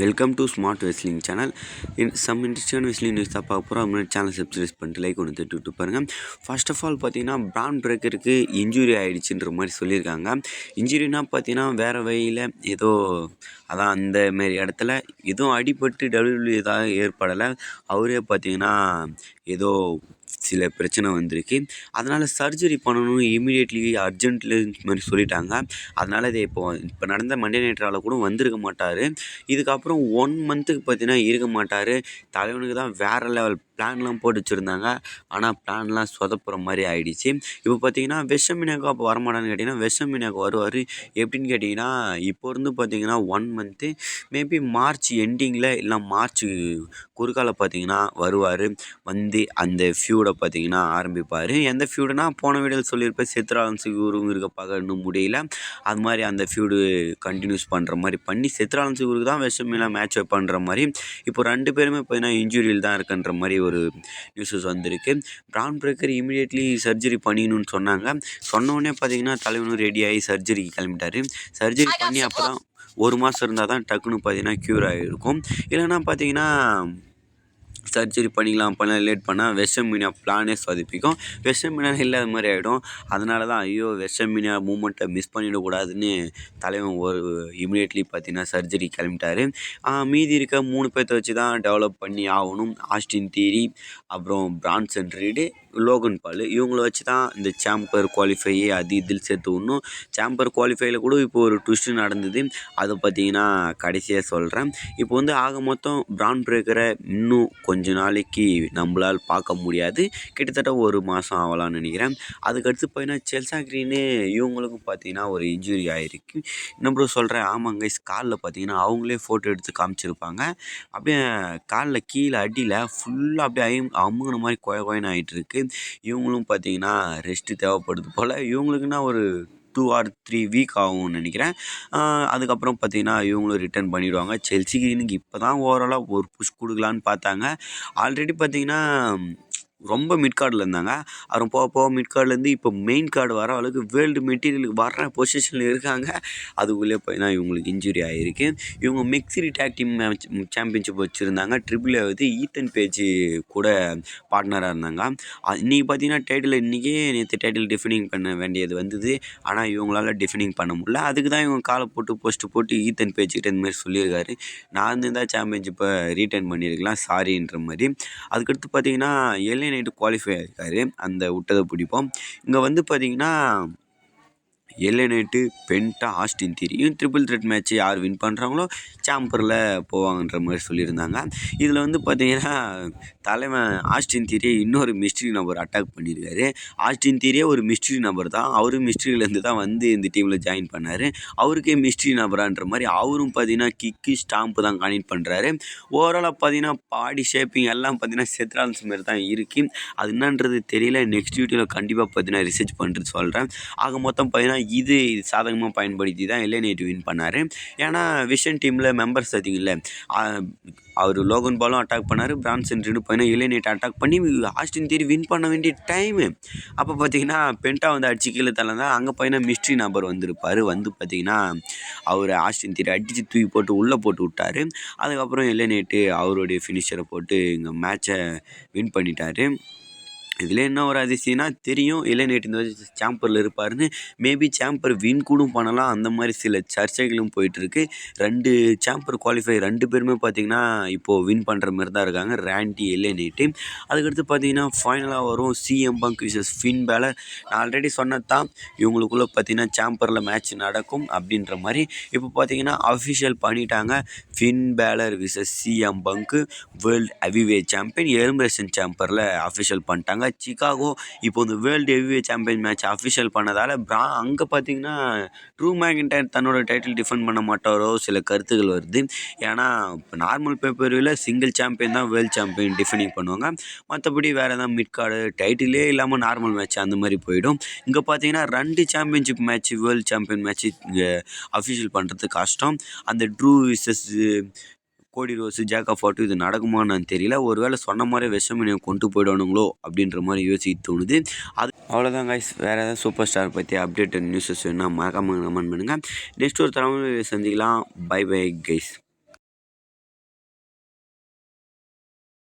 Welcome to smart wrestling channel. Some இன்ட்ரெஸ்டான wrestling news தான் பார்க்க போகிறோம். முன்னாடி சேனல் சப்ஸ்கிரைப் பண்ணிட்டு லைக் ஒன்று தட்டி பாருங்கள். ஃபர்ஸ்ட் ஆஃப் ஆல் பார்த்தீங்கன்னா பிரான் பிரேக்கருக்கு இன்ஜுரி ஆகிடுச்சுன்ற மாதிரி சொல்லியிருக்காங்க. இன்ஜுரினா பார்த்தீங்கன்னா வேறு வழியில் ஏதோ அதான் அந்த மாரி இடத்துல எதுவும் அடிபட்டு டபிள்யூடபிள்யூ ஏதாவது ஏற்படலை. அவரே பார்த்தீங்கன்னா ஏதோ சில பிரச்சனை வந்திருக்கு. அதனால் சர்ஜரி பண்ணணும் இமீடியட்லி அர்ஜென்ட்லி மாதிரி சொல்லிட்டாங்க. அதனால் இது இப்போ நடந்த மண்டே நைட் ராவில் கூட வந்திருக்க மாட்டார். இதுக்கப்புறம் 1 மந்த்துக்கு பார்த்தீங்கன்னா இருக்க மாட்டார். தலைவனுக்கு தான் வேறு லெவல் பிளான்லாம் போட்டு வச்சுருந்தாங்க. ஆனால் பிளான்லாம் சொதப்புற மாதிரி ஆகிடுச்சு. இப்போ பார்த்தீங்கன்னா வெஷமினாக்கோ அப்போ வரமாட்டான்னு கேட்டிங்கன்னா வெஷமினாக்கோ வருவார். எப்படின்னு கேட்டிங்கன்னா இப்போ இருந்து பார்த்தீங்கன்னா 1 மந்த்து மேபி மார்ச் எண்டிங்கில் இல்லை மார்ச் குறுக்கால பார்த்தீங்கன்னா வருவார். வந்து அந்த ஃபியூடை பார்த்தீங்கன்னா ஆரம்பிப்பார். எந்த ஃபியூடுனா போன வீடியோவில் சொல்லியிருப்பேன் செத்ராலன்ஸுக்கு இவரும் இருக்க பார்க்க இன்னும் முடியல. அது மாதிரி அந்த ஃபியூடு கண்டினியூஸ் பண்ணுற மாதிரி பண்ணி செத்ராலன்ஸுக்கு இவருக்கு தான் வெஷமினா மேட்ச் பண்ணுற மாதிரி இப்போ 2 பேருமே பார்த்தீங்கன்னா இன்ஜுரியில் தான் இருக்குன்ற மாதிரி ஒரு நியூஸஸ் வந்திருக்கு. பிரான் பிரேக்கர் இமீடியட்லி சர்ஜரி பண்ணிக்கணும்னு சொன்னாங்க. சொன்னோடனே பார்த்தீங்கன்னா தலைவனும் ரெடியாகி சர்ஜரிக்கு கிளம்பிட்டார். சர்ஜரி பண்ணி அப்போ தான் 1 மாதம் இருந்தால் தான் டக்குன்னு பார்த்தீங்கன்னா க்யூர் ஆகிருக்கும். இல்லைன்னா பார்த்தீங்கன்னா சர்ஜரி பண்ணிக்கலாம் லேட் பண்ணால் வெஷமினா பிளானே சொதப்பிக்கும். வெஷமினா இல்லாத மாதிரி ஆகிடும். அதனால தான் ஐயோ வெஷமினா மூமெண்ட்டை மிஸ் பண்ணிடக்கூடாதுன்னு தலைவன் இமீடியட்லி பார்த்தீங்கன்னா சர்ஜரி கிளம்பிட்டார். மீதி இருக்க 3 பேர்த்த வச்சு தான் டெவலப் பண்ணி ஆகணும். ஆஸ்டின் தியரி, அப்புறம் பிரான்சன் ரீடு, லோகன் பால் இவங்கள வச்சு தான் இந்த சாம்பர் குவாலிஃபை அது இதில் சேர்த்து விடணும். சாம்பர் குவாலிஃபையில் கூட இப்போ ஒரு ட்விஸ்ட்டு நடந்தது. அதை பார்த்தீங்கன்னா கடைசியாக சொல்கிறேன். இப்போ வந்து ஆக மொத்தம் பிரான் பிரேக்கரை இன்னும் கொஞ்ச நாளைக்கு நம்மளால் பார்க்க முடியாது. கிட்டத்தட்ட 1 மாதம் ஆகலான்னு நினைக்கிறேன். அதுக்கடுத்து பார்த்தீங்கன்னா செல்சா கிரீனு இவங்களுக்கும் பார்த்தீங்கன்னா ஒரு இன்ஜுரி ஆகிருக்கு. நம்ம சொல்கிறேன் ஆமாங்க காலில் பார்த்தீங்கன்னா அவங்களே ஃபோட்டோ எடுத்து காமிச்சிருப்பாங்க. அப்படியே காலில் கீழே அடியில் ஃபுல்லாக அப்படியே அமுங்கின மாதிரி கோயின்னு ஆகிட்டு இருக்கு. இவங்களும் பார்த்தீங்கன்னா ரெஸ்ட்டு தேவைப்படுது போல். இவங்களுக்குன்னா ஒரு 2 or 3 வீக் ஆகும்னு நினைக்கிறேன். அதுக்கப்புறம் பார்த்தீங்கன்னா இவங்களும் ரிட்டர்ன் பண்ணிவிடுவாங்க. செல்சிக்கு இன்னைக்கு இப்போ தான் ஓவராலாக ஒரு புஷ் கொடுக்கலான்னு பார்த்தாங்க. ஆல்ரெடி பார்த்தீங்கன்னா ரொம்ப மிட் கார்டில் இருந்தாங்க. அப்புறம் போக போக மிட் கார்ட்லேருந்து இப்போ மெயின் கார்டு வர அளவுக்கு வேர்ல்டு மெட்டீரியலுக்கு வர்ற பொசிஷனில் இருக்காங்க. அதுக்குள்ளே பார்த்தீங்கன்னா இவங்களுக்கு இன்ஜுரி ஆகிருக்கு. இவங்க மிக்ஸ்டு டேக் டீம் சாம்பியன்ஷிப் வச்சுருந்தாங்க. ட்ரிபிள் வந்து ஈத்தன் பேஜ் கூட பார்ட்னராக இருந்தாங்க. இன்றைக்கி பார்த்தீங்கன்னா நேற்று டைட்டில் டிஃபைனிங் பண்ண வேண்டியது வந்தது. ஆனால் இவங்களால டிஃபைனிங் பண்ண முடியல. அதுக்கு தான் இவங்க காலை போட்டு போஸ்ட்டு போட்டு ஈத்தன் பேஜ்கிட்ட இந்த மாதிரி சொல்லியிருக்காரு. நான் இருந்தால் சாம்பியன்ஷிப்பை ரீட்டைன் பண்ணியிருக்கலாம் சாரின்ற மாதிரி. அதுக்கடுத்து பார்த்தீங்கன்னா நைட்டு குவாலிஃபை ஆகிருக்காரு. அந்த விட்டதை பிடிப்போம். இங்கே வந்து பார்த்தீங்கன்னா நைட்டு பென்டா ஆஸ்டின் தியரியும் ட்ரிபிள் த்ரெட் மேட்ச்சு யார் வின் பண்ணுறாங்களோ சாம்பரில் போவாங்கன்ற மாதிரி சொல்லியிருந்தாங்க. இதில் வந்து பார்த்தீங்கன்னா தலைவன் ஆஸ்டின் தியரியை இன்னொரு மிஸ்ட்ரி நபர் அட்டாக் பண்ணியிருக்காரு. ஆஸ்டின் தியரியே ஒரு மிஸ்ட்ரி நபர் தான். அவரும் மிஸ்ட்ரியிலேருந்து தான் வந்து இந்த டீமில் ஜாயின் பண்ணார். அவருக்கே மிஸ்ட்ரி நபரான்ற மாதிரி அவரும் பார்த்தீங்கன்னா கிக்கு ஸ்டாம்பு தான் கான்டெக்ட் பண்ணுறாரு. ஓவராலாக பார்த்தீங்கன்னா பாடி ஷேப்பிங் எல்லாம் பார்த்தீங்கன்னா செத்ரால்ஸ் மாரி தான் இருக்குது. அது என்னன்றது தெரியல. நெக்ஸ்ட் வீடியோவில் கண்டிப்பாக பார்த்தீங்கன்னா ரிசர்ச் பண்ணுறது சொல்கிறேன். ஆக மொத்தம் பார்த்தீங்கன்னா இது சாதகமாக பயன்படுத்தி தான் நைட்டு வின் பண்ணார். ஏன்னா விஷன் டீமில் மெம்பர்ஸ் அதிகம்ல. அவர் லோகன் பாலும் அட்டாக் பண்ணார். பிரான்சன் ரீடு பார்த்தீங்கன்னா நைட் அட்டாக் பண்ணி ஆஸ்டின் தியரி வின் பண்ண வேண்டிய டைமு. அப்போ பார்த்தீங்கன்னா பென்டா வந்து அடிச்சு கீழே தள்ளதான் அங்கே பார்த்தீங்கன்னா மிஸ்ட்ரி நபர் வந்திருப்பார். வந்து பார்த்தீங்கன்னா அவர் ஆஸ்டின் தியரி அடித்து தூக்கி போட்டு உள்ளே போட்டு விட்டார். அதுக்கப்புறம் நைட்டு அவருடைய ஃபினிஷரை போட்டு இங்கே மேட்சை வின் பண்ணிட்டார். இதில் என்ன ஒரு அதிசயம்னா தெரியும் நைட்டு இந்த சாம்பரில் இருப்பாருன்னு. மேபி சாம்பர் வின் கூட பண்ணலாம். அந்த மாதிரி சில சர்ச்சைகளும் போயிட்டுருக்கு. 2 சாம்பர் குவாலிஃபை 2 பேருமே பார்த்திங்கன்னா இப்போது வின் பண்ணுற மாதிரி தான் இருக்காங்க. ரேண்டி நைட்டு. அதுக்கடுத்து பார்த்திங்கன்னா ஃபைனலாக வரும் சிஎம் பங்க் விசஸ் ஃபின் பேலர். நான் ஆல்ரெடி சொன்னது தான் இவங்களுக்குள்ளே பார்த்திங்கன்னா சாம்பரில் மேட்ச் நடக்கும் அப்படின்ற மாதிரி. இப்போ பார்த்திங்கன்னா அஃபிஷியல் பண்ணிட்டாங்க. Finn Balor versus CM Punk world heavyweight champion elimination சாம்பரில் அஃபிஷியல் பண்ணிட்டாங்க. சிகாகோ இப்போ இந்த world heavyweight champion match official பண்ணதால் அங்கே பார்த்தீங்கன்னா ட்ரூ மேக்கின்டையர் தன்னோட டைட்டில் டிஃபெண்ட் பண்ண மாட்டாரோ சில கருத்துக்கள் வருது. ஏன்னா இப்போ நார்மல் பேப்பரில் சிங்கிள் சாம்பியன் தான் வேர்ல்டு சாம்பியன் டிஃபெண்டிங் பண்ணுவாங்க. மற்றபடி வேறு எதாவது மிட் கார்டு டைட்டிலே இல்லாமல் நார்மல் மேட்ச் அந்த மாதிரி போயிடும். இங்கே பார்த்தீங்கன்னா 2 championship match world champion match இங்கே அஃபிஷியல் பண்ணுறது கஷ்டம். அந்த ட்ரூ விசஸ் கோடி ரோஸு ஜேக்கப் ஃபாட்டு இது நடக்குமான்னு தெரியல. ஒரு வேளை சொன்ன மாதிரி வெஷமினியை கொண்டு போயிடணுங்களோ அப்படின்ற மாதிரி யோசிக்க தோணுது. அது அவ்வளோதான் கைஸ். வேறு ஏதாவது சூப்பர் ஸ்டார் பற்றி அப்டேட் நியூஸஸ் வேணுன்னா மறக்காமல் கமெண்ட் பண்ணுங்கள். நெக்ஸ்ட் ஒரு தலைமுறை சந்திக்கலாம். Bye bye guys.